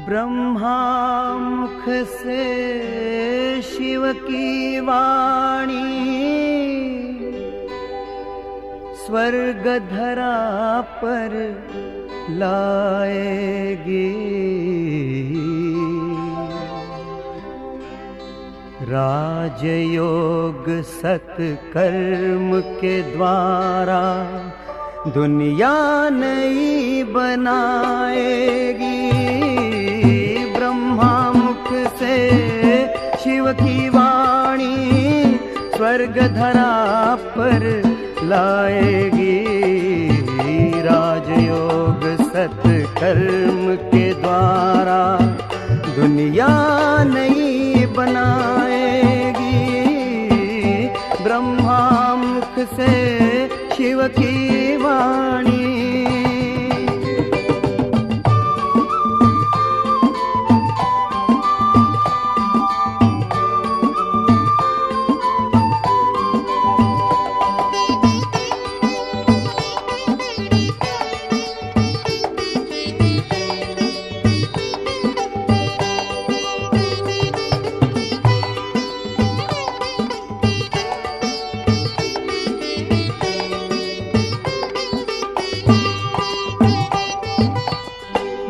ब्रह्मा मुख से शिव की वाणी स्वर्ग धरा पर लाएगी। राजयोग सत्कर्म के द्वारा दुनिया नई बनाएगी। ब्रह्मा मुख से शिव की वाणी स्वर्ग धरा पर लाएगी। राजयोग सत्कर्म के द्वारा दुनिया नई बनाएगी। ब्रह्मा मुख से शिव की वाणी।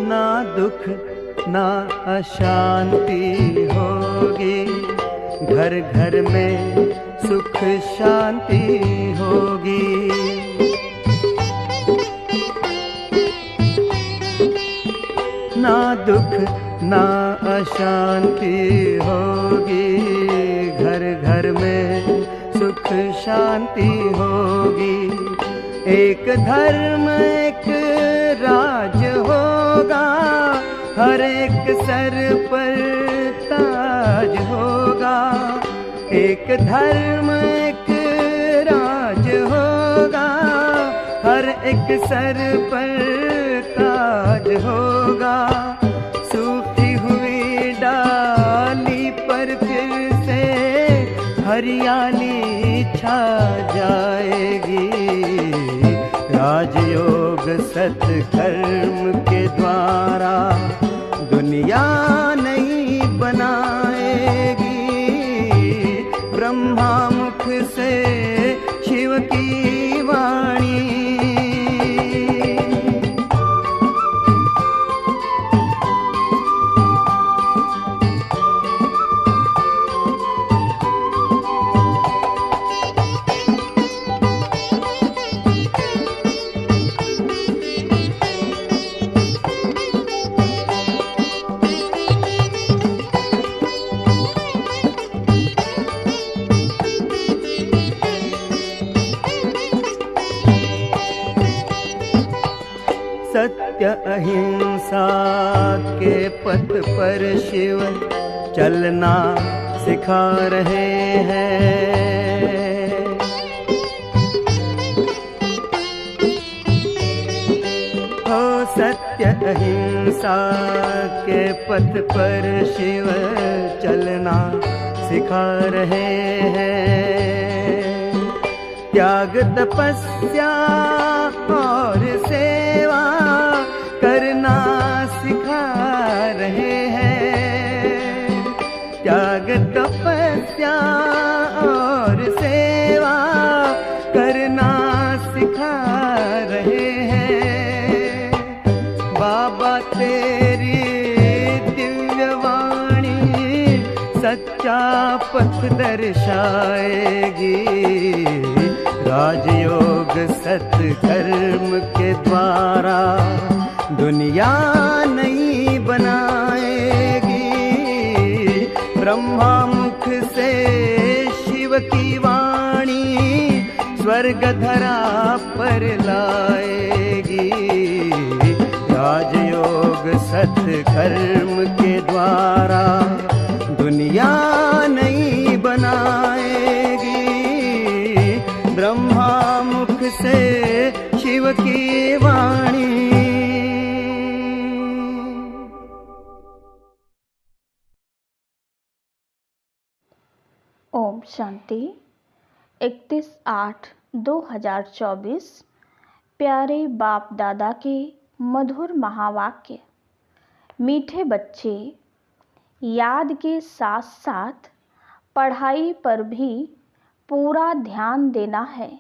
ना दुख ना अशांति होगी, घर घर में सुख शांति होगी। ना दुख ना अशांति होगी, घर घर में सुख शांति होगी। एक धर्म एक राज होगा, हर एक सर पर ताज होगा। एक धर्म एक राज होगा, हर एक सर पर ताज होगा। सूखी हुई डाली पर फिर से हरियाली छा जाएगी। राजयोग सत्कर्म के द्वारा दुनिया नई बनाएगी। ब्रह्मा मुख से शिव की वाणी। सत्य अहिंसा के पथ पर शिव चलना सिखा रहे हैं। हो सत्य अहिंसा के पथ पर शिव चलना सिखा रहे हैं। त्याग तपस्या और सेवा करना सिखा रहे हैं। त्याग तपस्या और सेवा करना सिखा रहे हैं। बाबा तेरी दिव्य वाणी सच्चा पथ दर्शाएगी। राजयोग सत्कर्म के द्वारा दुनिया नई बनाएगी। ब्रह्मा मुख से शिव की वाणी स्वर्ग धरा पर लाएगी। राजयोग सत्कर्म के द्वारा दुनिया ओम शांति। 31/8/2024 प्यारे बाप दादा के मधुर महावाक्य। मीठे बच्चे, याद के साथ साथ पढ़ाई पर भी पूरा ध्यान देना है।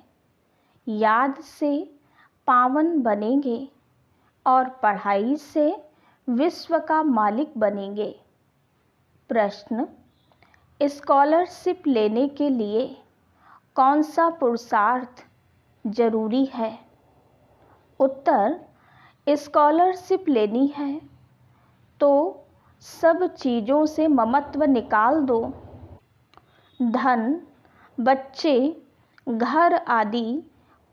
याद से पावन बनेंगे और पढ़ाई से विश्व का मालिक बनेंगे। प्रश्न: स्कॉलरशिप लेने के लिए कौन सा पुरुषार्थ जरूरी है? उत्तर: स्कॉलरशिप लेनी है तो सब चीज़ों से ममत्व निकाल दो। धन, बच्चे, घर आदि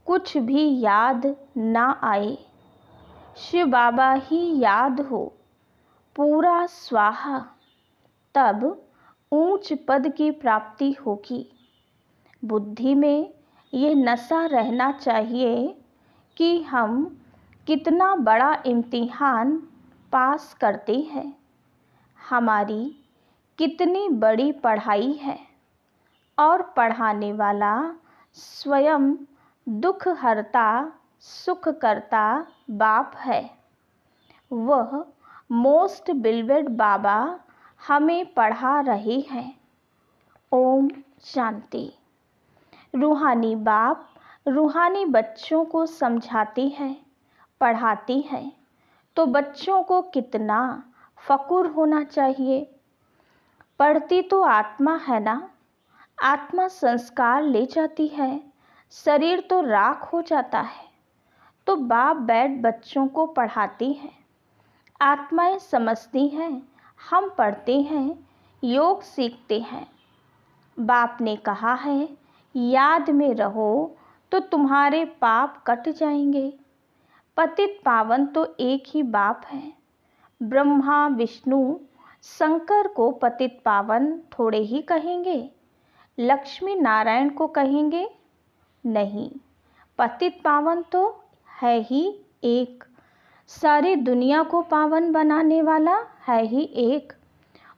कुछ भी याद ना आए। शिव बाबा ही याद हो, पूरा स्वाहा, तब ऊंच पद की प्राप्ति होगी। बुद्धि में ये नशा रहना चाहिए कि हम कितना बड़ा इम्तिहान पास करते हैं, हमारी कितनी बड़ी पढ़ाई है और पढ़ाने वाला स्वयं दुख हरता सुख करता बाप है। वह मोस्ट बिलवेड बाबा हमें पढ़ा रहे हैं। ओम शांति। रूहानी बाप रूहानी बच्चों को समझाते हैं, पढ़ाते हैं, तो बच्चों को कितना फकुर होना चाहिए। पढ़ती तो आत्मा है ना, आत्मा संस्कार ले जाती है, शरीर तो राख हो जाता है। तो बाप बैठ बच्चों को पढ़ाती हैं। आत्माएं समझती हैं, हम पढ़ते हैं, योग सीखते हैं। बाप ने कहा है, याद में रहो तो तुम्हारे पाप कट जाएंगे। पतित पावन तो एक ही बाप है। ब्रह्मा विष्णु शंकर को पतित पावन थोड़े ही कहेंगे, लक्ष्मी नारायण को कहेंगे? नहीं, पतित पावन तो है ही एक। सारी दुनिया को पावन बनाने वाला है ही एक,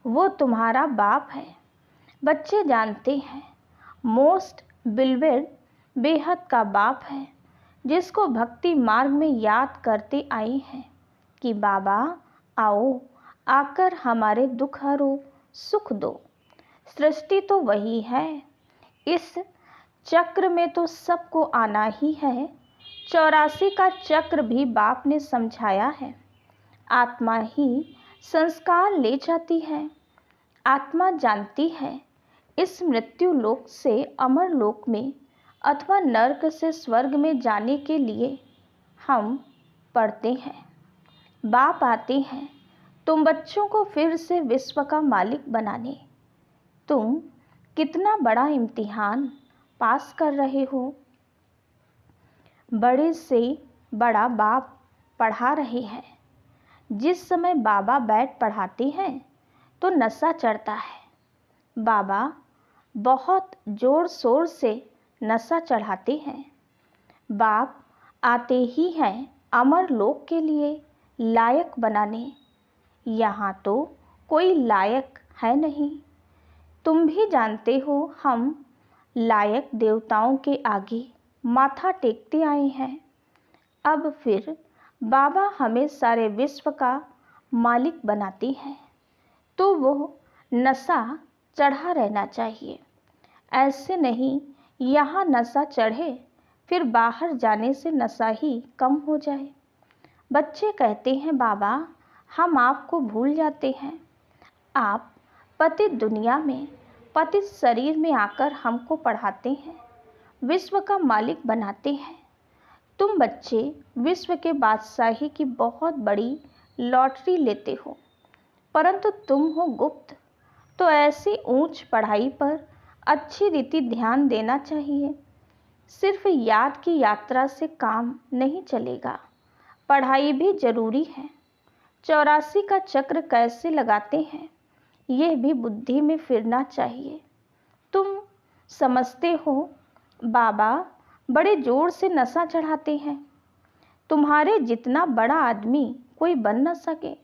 वो तुम्हारा बाप है। बच्चे जानते हैं, मोस्ट बिलवेड बेहद का बाप है, जिसको भक्ति मार्ग में याद करते आए हैं कि बाबा आओ, आकर हमारे दुख हरो, सुख दो। सृष्टि तो वही है, इस चक्र में तो सबको आना ही है। 84 का चक्र भी बाप ने समझाया है। आत्मा ही संस्कार ले जाती है। आत्मा जानती है, इस मृत्यु लोक से अमर लोक में अथवा नर्क से स्वर्ग में जाने के लिए हम पढ़ते हैं। बाप आते हैं तुम बच्चों को फिर से विश्व का मालिक बनाने। तुम कितना बड़ा इम्तिहान पास कर रहे हो। बड़े से बड़ा बाप पढ़ा रहे हैं। जिस समय बाबा बैठ पढ़ाते हैं तो नशा चढ़ता है। बाबा बहुत ज़ोर शोर से नशा चढ़ाते हैं। बाप आते ही हैं अमर लोक के लिए लायक बनाने। यहाँ तो कोई लायक है नहीं। तुम भी जानते हो, हम लायक देवताओं के आगे माथा टेकते आए हैं। अब फिर बाबा हमें सारे विश्व का मालिक बनाते हैं, तो वो नशा चढ़ा रहना चाहिए। ऐसे नहीं यहाँ नशा चढ़े फिर बाहर जाने से नशा ही कम हो जाए। बच्चे कहते हैं, बाबा हम आपको भूल जाते हैं। आप पतित दुनिया में पतित शरीर में आकर हमको पढ़ाते हैं, विश्व का मालिक बनाते हैं। तुम बच्चे विश्व के बादशाही की बहुत बड़ी लॉटरी लेते हो, परंतु तुम हो गुप्त। तो ऐसी ऊंच पढ़ाई पर अच्छी रीति ध्यान देना चाहिए। सिर्फ याद की यात्रा से काम नहीं चलेगा, पढ़ाई भी जरूरी है। 84 का चक्र कैसे लगाते हैं, यह भी बुद्धि में फिरना चाहिए। तुम समझते हो बाबा बड़े जोर से नशा चढ़ाते हैं, तुम्हारे जितना बड़ा आदमी कोई बन न सके।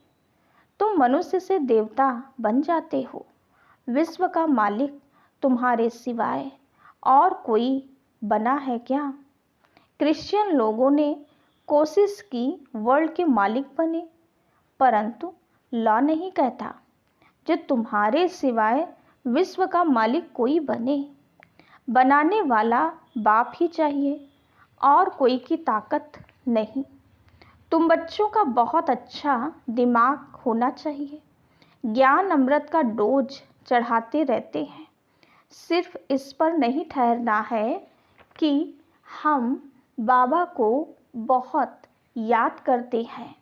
तुम मनुष्य से देवता बन जाते हो, विश्व का मालिक तुम्हारे सिवाय और कोई बना है क्या? क्रिश्चियन लोगों ने कोशिश की वर्ल्ड के मालिक बने, परंतु लॉ नहीं कहता जो तुम्हारे सिवाय विश्व का मालिक कोई बने। बनाने वाला बाप ही चाहिए और कोई की ताकत नहीं। तुम बच्चों का बहुत अच्छा दिमाग होना चाहिए। ज्ञान अमृत का डोज चढ़ाते रहते हैं। सिर्फ इस पर नहीं ठहरना है कि हम बाबा को बहुत याद करते हैं,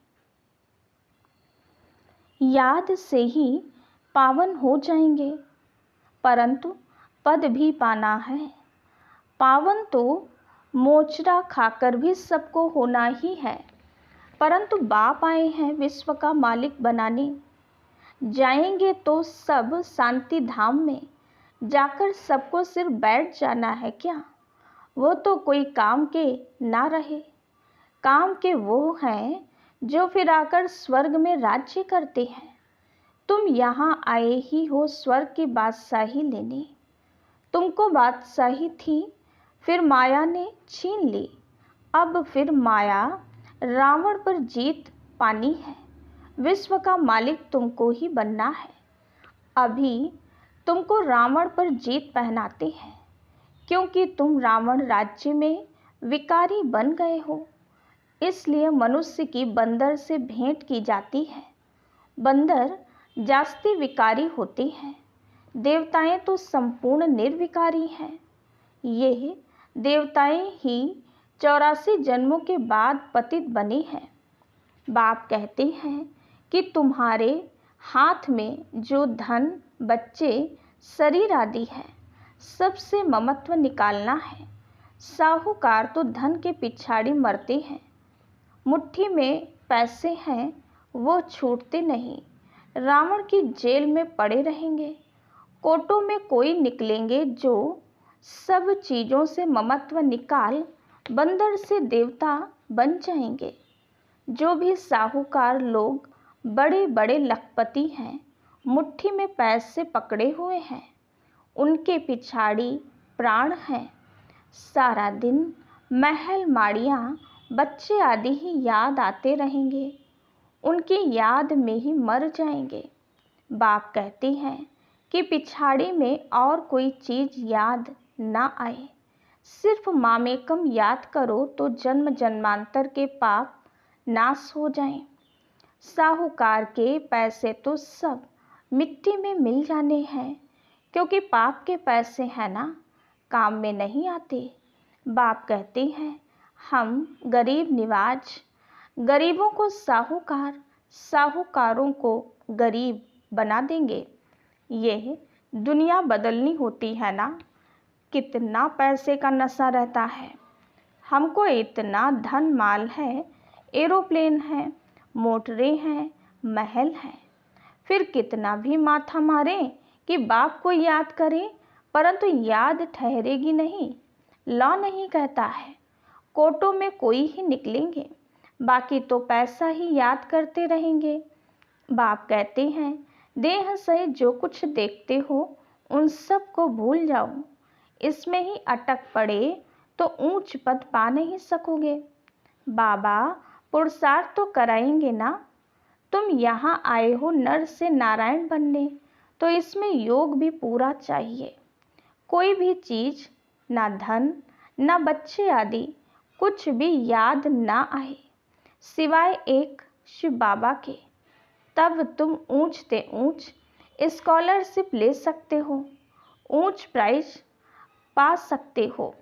याद से ही पावन हो जाएंगे, परंतु पद भी पाना है। पावन तो मोचरा खाकर भी सबको होना ही है, परंतु बाप आए हैं विश्व का मालिक बनाने। जाएंगे तो सब शांति धाम में, जाकर सबको सिर्फ बैठ जाना है क्या? वो तो कोई काम के ना रहे। काम के वो हैं जो फिर आकर स्वर्ग में राज्य करते हैं। तुम यहाँ आए ही हो स्वर्ग की बादशाही लेने। तुमको बादशाही थी, फिर माया ने छीन ली। अब फिर माया रावण पर जीत पानी है। विश्व का मालिक तुमको ही बनना है। अभी तुमको रावण पर जीत पहनाते हैं, क्योंकि तुम रावण राज्य में विकारी बन गए हो। इसलिए मनुष्य की बंदर से भेंट की जाती है। बंदर जास्ती विकारी होते हैं, देवताएं तो संपूर्ण निर्विकारी हैं। ये देवताएं ही 84 जन्मों के बाद पतित बने हैं। बाप कहते हैं कि तुम्हारे हाथ में जो धन, बच्चे, शरीर आदि है, सबसे ममत्व निकालना है। साहूकार तो धन के पिछाड़ी मरते हैं। मुट्ठी में पैसे हैं, वो छूटते नहीं। रावण की जेल में पड़े रहेंगे। कोटों में कोई निकलेंगे जो सब चीज़ों से ममत्व निकाल बंदर से देवता बन जाएंगे। जो भी साहूकार लोग बड़े बड़े लखपति हैं, मुट्ठी में पैसे पकड़े हुए हैं, उनके पिछाड़ी प्राण हैं। सारा दिन महल माड़ियाँ, बच्चे आदि ही याद आते रहेंगे, उनकी याद में ही मर जाएंगे। बाप कहते हैं कि पिछाड़ी में और कोई चीज़ याद ना आए। सिर्फ मामेकम याद करो तो जन्म जन्मांतर के पाप नाश हो जाएं। साहूकार के पैसे तो सब मिट्टी में मिल जाने हैं, क्योंकि पाप के पैसे हैं ना, काम में नहीं आते। बाप कहते हैं हम गरीब निवाज, गरीबों को साहूकार, साहूकारों को गरीब बना देंगे। यह दुनिया बदलनी होती है ना। कितना पैसे का नशा रहता है। हमको इतना धन माल है, एरोप्लेन है, मोटरें हैं, महल हैं, फिर कितना भी माथा मारें कि बाप को याद करें, परंतु याद ठहरेगी नहीं। लॉ नहीं कहता है कोटों में कोई ही निकलेंगे, बाकी तो पैसा ही याद करते रहेंगे। बाप कहते हैं देह से जो कुछ देखते हो उन सब को भूल जाओ। इसमें ही अटक पड़े तो ऊंच पद पा नहीं सकोगे। बाबा पुरुषार्थ तो कराएंगे ना। तुम यहाँ आए हो नर से नारायण बनने, तो इसमें योग भी पूरा चाहिए। कोई भी चीज़, ना धन ना बच्चे आदि कुछ भी याद ना आए सिवाय एक शिव बाबा के, तब तुम ऊंच से ऊंच स्कॉलरशिप ले सकते हो, ऊंच प्राइज पा सकते हो।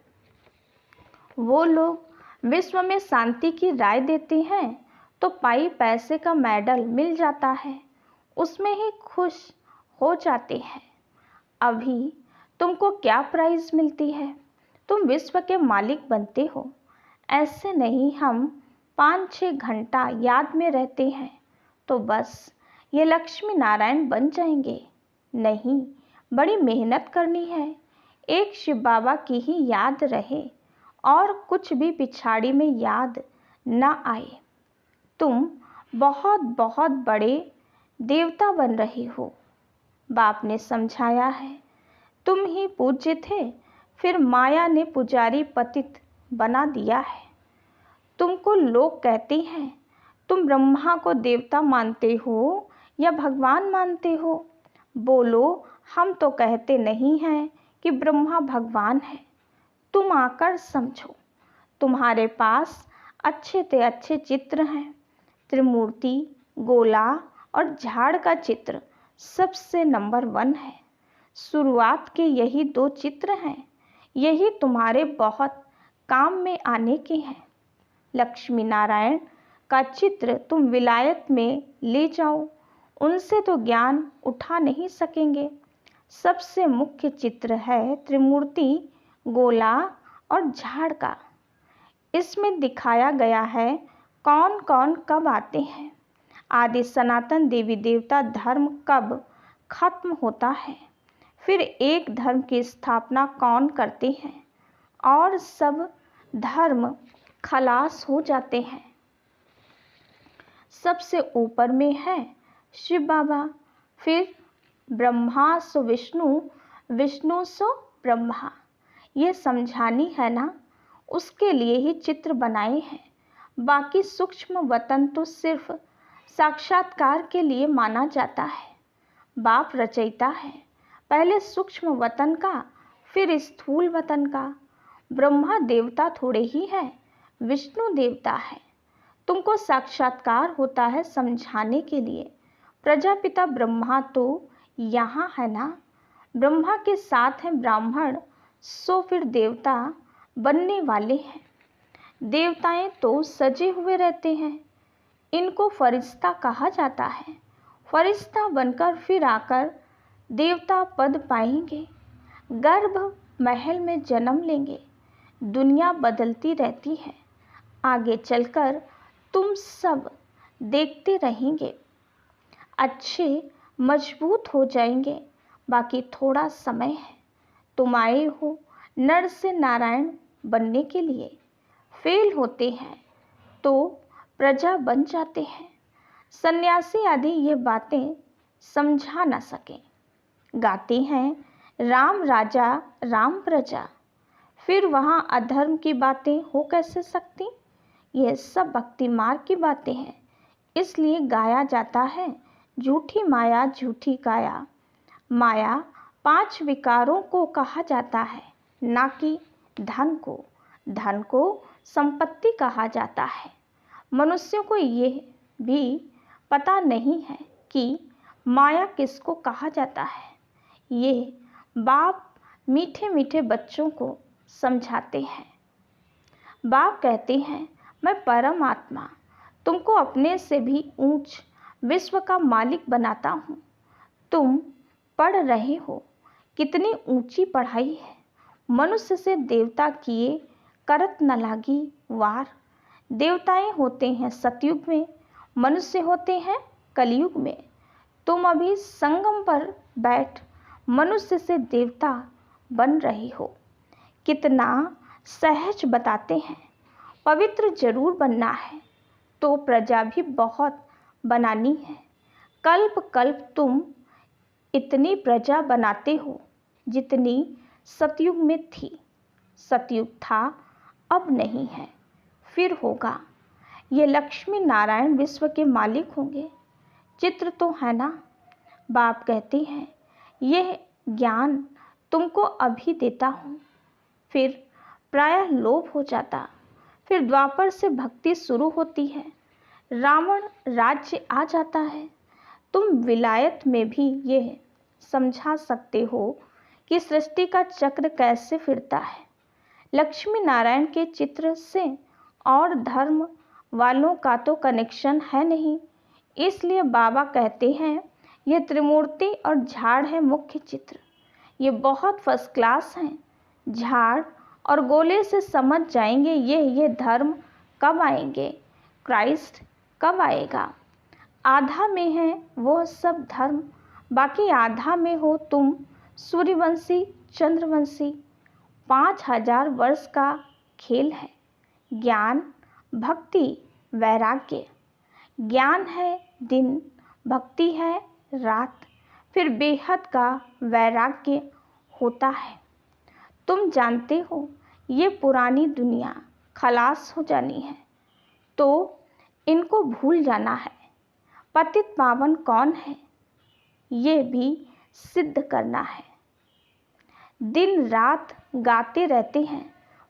वो लोग विश्व में शांति की राय देते हैं तो पाई पैसे का मेडल मिल जाता है, उसमें ही खुश हो जाते हैं। अभी तुमको क्या प्राइज मिलती है? तुम विश्व के मालिक बनते हो। ऐसे नहीं हम 5-6 घंटा याद में रहते हैं तो बस ये लक्ष्मी नारायण बन जाएंगे। नहीं, बड़ी मेहनत करनी है। एक शिव बाबा की ही याद रहे और कुछ भी पिछाड़ी में याद ना आए। तुम बहुत बहुत बड़े देवता बन रहे हो। बाप ने समझाया है तुम ही पूज्य थे, फिर माया ने पुजारी पतित बना दिया है। तुमको लोग कहते हैं तुम ब्रह्मा को देवता मानते हो या भगवान मानते हो। बोलो, हम तो कहते नहीं हैं कि ब्रह्मा भगवान है। तुम आकर समझो। तुम्हारे पास अच्छे से अच्छे चित्र हैं। त्रिमूर्ति, गोला और झाड़ का चित्र सबसे नंबर 1 है। शुरुआत के यही 2 चित्र हैं। यही तुम्हारे बहुत काम में आने के हैं। लक्ष्मी नारायण का चित्र तुम विलायत में ले जाओ, उनसे तो ज्ञान उठा नहीं सकेंगे। सबसे मुख्य चित्र है त्रिमूर्ति, गोला और झाड़ का। इसमें दिखाया गया है कौन कौन कब आते हैं, आदि सनातन देवी देवता धर्म कब खत्म होता है, फिर एक धर्म की स्थापना कौन करते हैं और सब धर्म खलास हो जाते हैं। सबसे ऊपर में है शिव बाबा, फिर ब्रह्मा सो विष्णु, विष्णु सो ब्रह्मा। ये समझानी है ना, उसके लिए ही चित्र बनाए हैं। बाकी सूक्ष्म वतन तो सिर्फ साक्षात्कार के लिए माना जाता है। बाप रचयिता है, पहले सूक्ष्म वतन का, फिर स्थूल वतन का। ब्रह्मा देवता थोड़े ही है, विष्णु देवता है। तुमको साक्षात्कार होता है समझाने के लिए। प्रजापिता ब्रह्मा तो यहाँ है ना। ब्रह्मा के साथ हैं ब्राह्मण, सो फिर देवता बनने वाले हैं। देवताएं तो सजे हुए रहते हैं, इनको फरिश्ता कहा जाता है। फरिश्ता बनकर फिर आकर देवता पद पाएंगे, गर्भ महल में जन्म लेंगे। दुनिया बदलती रहती है, आगे चलकर तुम सब देखते रहेंगे। अच्छे मजबूत हो जाएंगे। बाकी थोड़ा समय है। तुम आए हो नर से नारायण बनने के लिए। फेल होते हैं तो प्रजा बन जाते हैं। सन्यासी आदि ये बातें समझा न सके। गाते हैं राम राजा राम प्रजा, फिर वहाँ अधर्म की बातें हो कैसे सकती। यह सब भक्ति मार्ग की बातें हैं, इसलिए गाया जाता है झूठी माया झूठी काया। माया 5 विकारों को कहा जाता है, ना कि धन को। धन को संपत्ति कहा जाता है। मनुष्यों को यह भी पता नहीं है कि माया किसको कहा जाता है। ये बाप मीठे मीठे बच्चों को समझाते हैं। बाप कहते हैं, मैं परम आत्मा तुमको अपने से भी ऊंच विश्व का मालिक बनाता हूँ। तुम पढ़ रहे हो, कितनी ऊंची पढ़ाई है। मनुष्य से देवता किए करत न लागी वार। देवताएं होते हैं सतयुग में, मनुष्य होते हैं कलयुग में। तुम अभी संगम पर बैठ मनुष्य से देवता बन रही हो। कितना सहज बताते हैं। पवित्र जरूर बनना है तो प्रजा भी बहुत बनानी है। कल्प कल्प तुम इतनी प्रजा बनाते हो जितनी सतयुग में थी। सतयुग था, अब नहीं है, फिर होगा। ये लक्ष्मी नारायण विश्व के मालिक होंगे। चित्र तो है ना। बाप कहते हैं, यह ज्ञान तुमको अभी देता हूँ। फिर प्रायः लोभ हो जाता। फिर द्वापर से भक्ति शुरू होती है। रावण राज्य आ जाता है। तुम विलायत में भी यह समझा सकते हो कि सृष्टि का चक्र कैसे फिरता है। लक्ष्मी नारायण के चित्र से और धर्म वालों का तो कनेक्शन है नहीं, इसलिए बाबा कहते हैं ये त्रिमूर्ति और झाड़ है मुख्य चित्र। ये बहुत फर्स्ट क्लास हैं। झाड़ और गोले से समझ जाएंगे ये धर्म कब आएंगे, क्राइस्ट कब आएगा। आधा में है वो सब धर्म, बाकी आधा में हो तुम सूर्यवंशी चंद्रवंशी। 5000 वर्ष का खेल है। ज्ञान भक्ति वैराग्य। ज्ञान है दिन, भक्ति है रात, फिर बेहद का वैराग्य होता है। तुम जानते हो ये पुरानी दुनिया खलास हो जानी है, तो इनको भूल जाना है। पतित पावन कौन है ये भी सिद्ध करना है। दिन रात गाते रहते हैं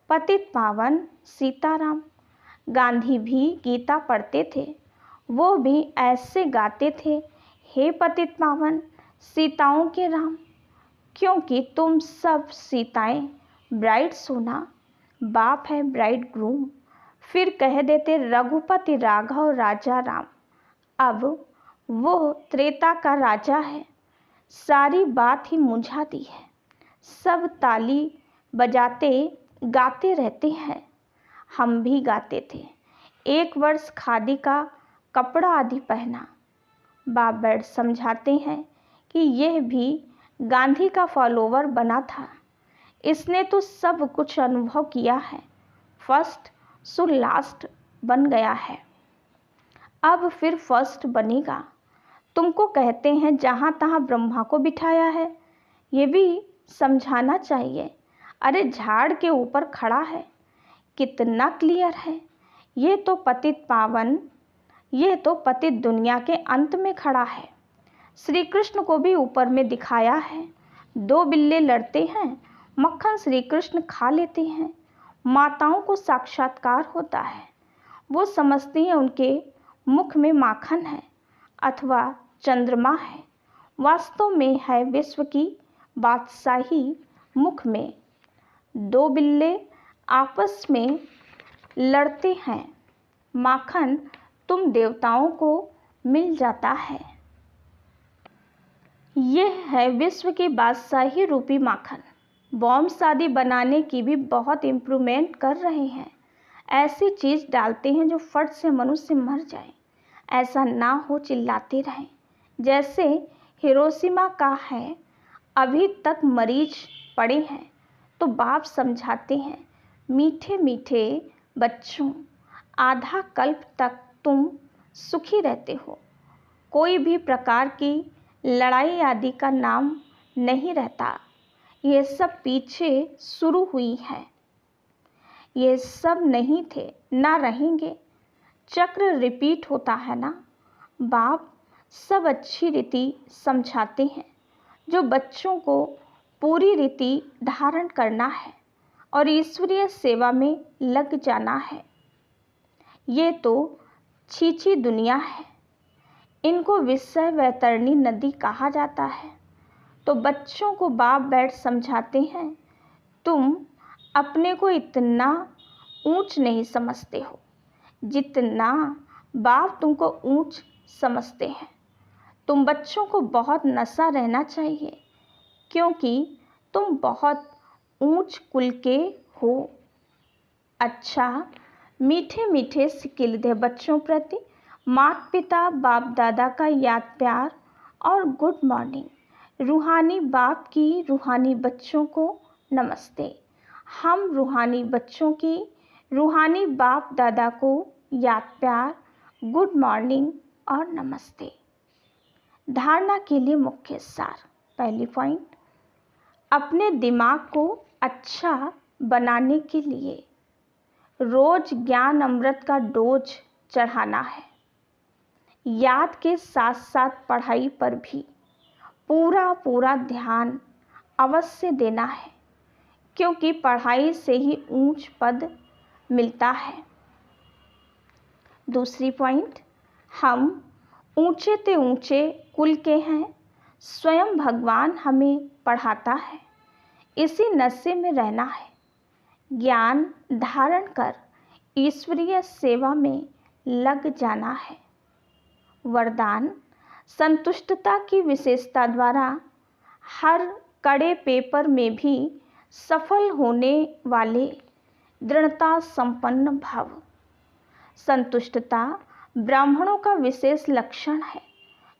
पतित पावन सीताराम। गांधी भी गीता पढ़ते थे, वो भी ऐसे गाते थे, हे पतित पावन सीताओं के राम। क्योंकि तुम सब सीताएं ब्राइड सोना, बाप है ब्राइड ग्रूम। फिर कह देते रघुपति राघव राजा राम। अब वो त्रेता का राजा है, सारी बात ही मुझा दी है। सब ताली बजाते गाते रहते हैं, हम भी गाते थे। 1 वर्ष खादी का कपड़ा आदि पहना। बाप बैठ समझाते हैं कि यह भी गांधी का फॉलोवर बना था। इसने तो सब कुछ अनुभव किया है, फर्स्ट सो लास्ट बन गया है, अब फिर फर्स्ट बनेगा। तुमको कहते हैं जहाँ तहाँ ब्रह्मा को बिठाया है, ये भी समझाना चाहिए। अरे झाड़ के ऊपर खड़ा है, कितना क्लियर है। ये तो पतित पावन, ये तो पतित दुनिया के अंत में खड़ा है। श्री कृष्ण को भी ऊपर में दिखाया है। 2 बिल्ले लड़ते हैं, मक्खन श्री कृष्ण खा लेते हैं। माताओं को साक्षात्कार होता है, वो समझती हैं उनके मुख में माखन है अथवा चंद्रमा है। वास्तव में है विश्व की बादशाही मुख में। 2 बिल्ले आपस में लड़ते हैं, माखन तुम देवताओं को मिल जाता है। यह है विश्व की बादशाही रूपी माखन। बॉम्ब शादी बनाने की भी बहुत इम्प्रूवमेंट कर रहे हैं। ऐसी चीज़ डालते हैं जो फट से मनुष्य मर जाए। ऐसा ना हो, चिल्लाते रहें जैसे हिरोशिमा का है, अभी तक मरीज पड़े हैं। तो बाप समझाते हैं, मीठे मीठे बच्चों, आधा कल्प तक तुम सुखी रहते हो। कोई भी प्रकार की लड़ाई आदि का नाम नहीं रहता। ये सब पीछे शुरू हुई है, ये सब नहीं थे ना रहेंगे। चक्र रिपीट होता है ना। बाप सब अच्छी रीति समझाते हैं, जो बच्चों को पूरी रीति धारण करना है और ईश्वरीय सेवा में लग जाना है। ये तो छीछी दुनिया है, इनको विषय वैतरणी नदी कहा जाता है। तो बच्चों को बाप बैठ समझाते हैं, तुम अपने को इतना ऊंच नहीं समझते हो जितना बाप तुमको ऊंच समझते हैं। तुम बच्चों को बहुत नशा रहना चाहिए, क्योंकि तुम बहुत ऊंच कुल के हो। अच्छा, मीठे मीठे सिकिलधे बच्चों प्रति माता पिता बाप दादा का याद प्यार और गुड मॉर्निंग। रूहानी बाप की रूहानी बच्चों को नमस्ते। हम रूहानी बच्चों की रूहानी बाप दादा को याद प्यार, गुड मॉर्निंग और नमस्ते। धारणा के लिए मुख्य सार। पहली पॉइंट, अपने दिमाग को अच्छा बनाने के लिए रोज ज्ञान अमृत का डोज चढ़ाना है। याद के साथ साथ पढ़ाई पर भी पूरा ध्यान अवश्य देना है, क्योंकि पढ़ाई से ही ऊंच पद मिलता है। दूसरी पॉइंट, हम ऊंचे ते ऊंचे कुल के हैं, स्वयं भगवान हमें पढ़ाता है, इसी नशे में रहना है। ज्ञान धारण कर ईश्वरीय सेवा में लग जाना है। वरदान, संतुष्टता की विशेषता द्वारा हर कड़े पेपर में भी सफल होने वाले दृढ़ता संपन्न भाव। संतुष्टता ब्राह्मणों का विशेष लक्षण है।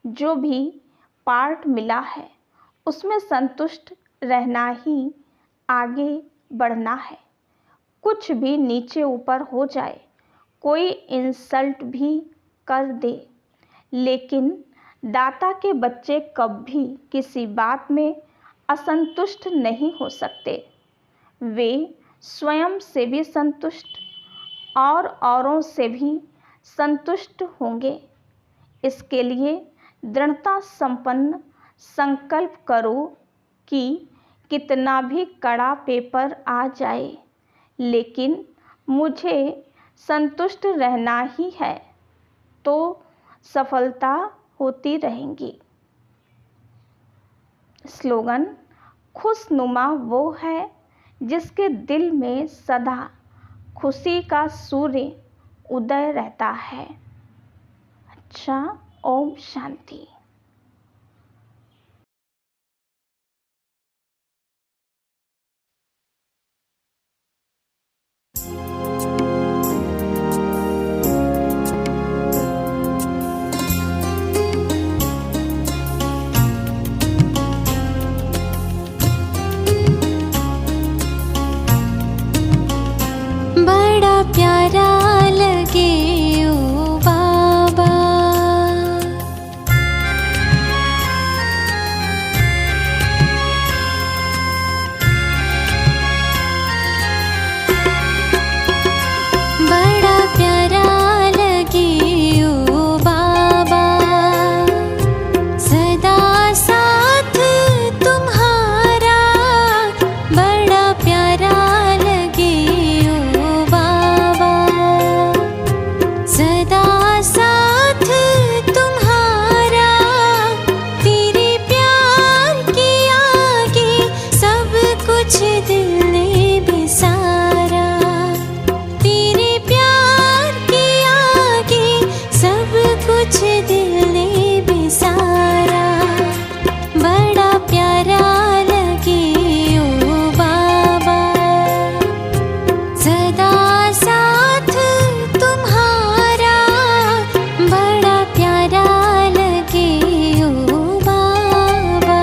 जो भी पार्ट मिला है उसमें संतुष्ट रहना ही आगे बढ़ना है। कुछ भी नीचे ऊपर हो जाए, कोई इंसल्ट भी कर दे, लेकिन दाता के बच्चे कभी किसी बात में असंतुष्ट नहीं हो सकते। वे स्वयं से भी संतुष्ट और औरों से भी संतुष्ट होंगे। इसके लिए दृढ़ता संपन्न संकल्प करो कि कितना भी कड़ा पेपर आ जाए, लेकिन मुझे संतुष्ट रहना ही है, तो सफलता होती रहेंगी। स्लोगन: खुशनुमा वो है जिसके दिल में सदा खुशी का सूर्य उदय रहता है। अच्छा, ओम शांति। बड़ा प्यारा लगे ओ बाबा, बड़ा प्यारा लगे ओ बाबा, सदा साथ तुम्हारा। बड़ा प्यारा लगे ओ बाबा, सदा साथ तुम्हारा। तेरे प्यार के आगे सब कुछ दिल ने बिसारा। तेरे प्यार के आगे सब कुछ दिल ने बिसारा। बड़ा प्यारा लगे ओ बाबा, सदा साथ तुम्हारा। बड़ा प्यारा लगे ओ बाबा।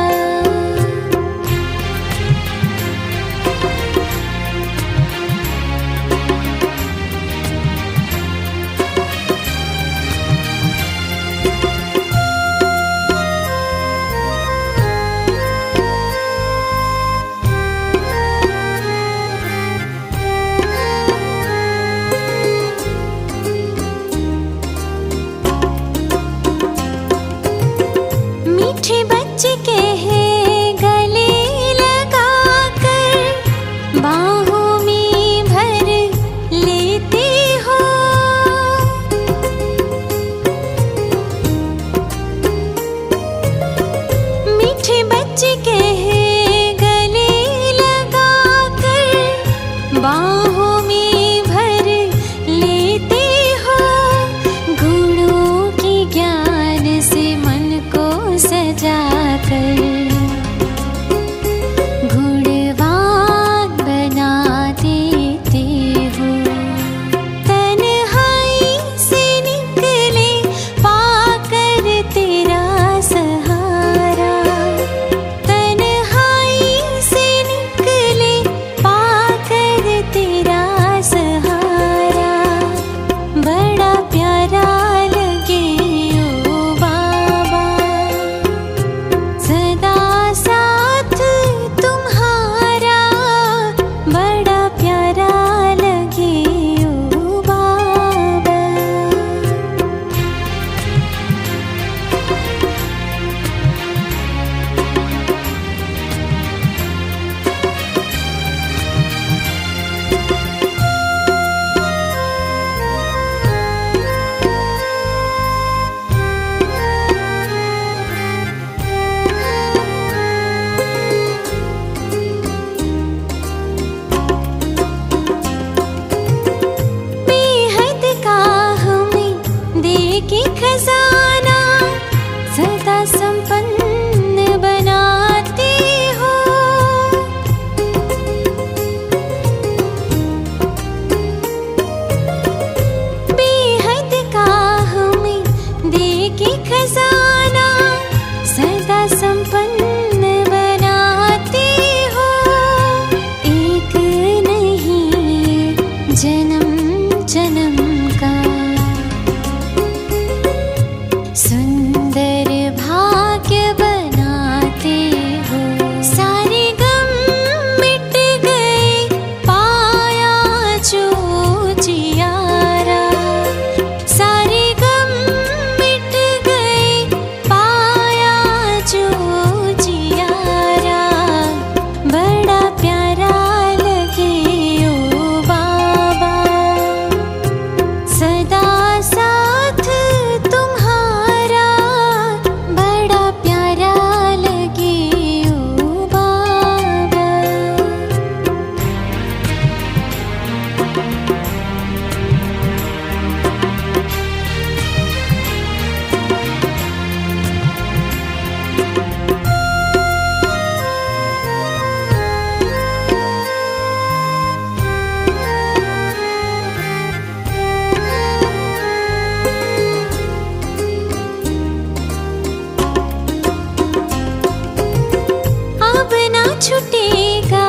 छूटेगा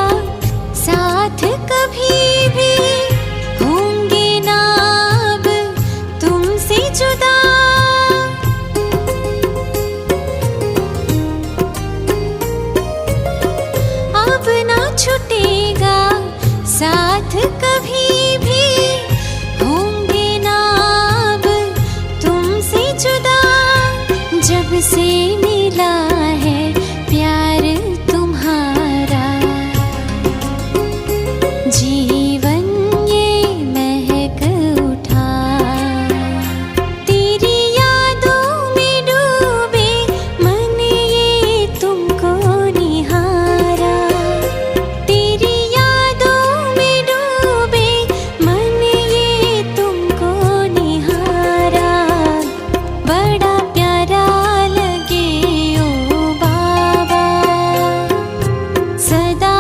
साथ कभी भी, होंगे ना अब तुमसे जुदा। अब ना छूटेगा साथ कभी भी, होंगे ना अब तुमसे जुदा। जब से मिला है प्यार तुम्हारा, जीवन ये महक उठा। तेरी यादों में डूबे मन ये तुमको निहारा। तेरी यादों में डूबे मन ये तुमको निहारा। बड़ा प्यारा लगे ओ बाबा, सदा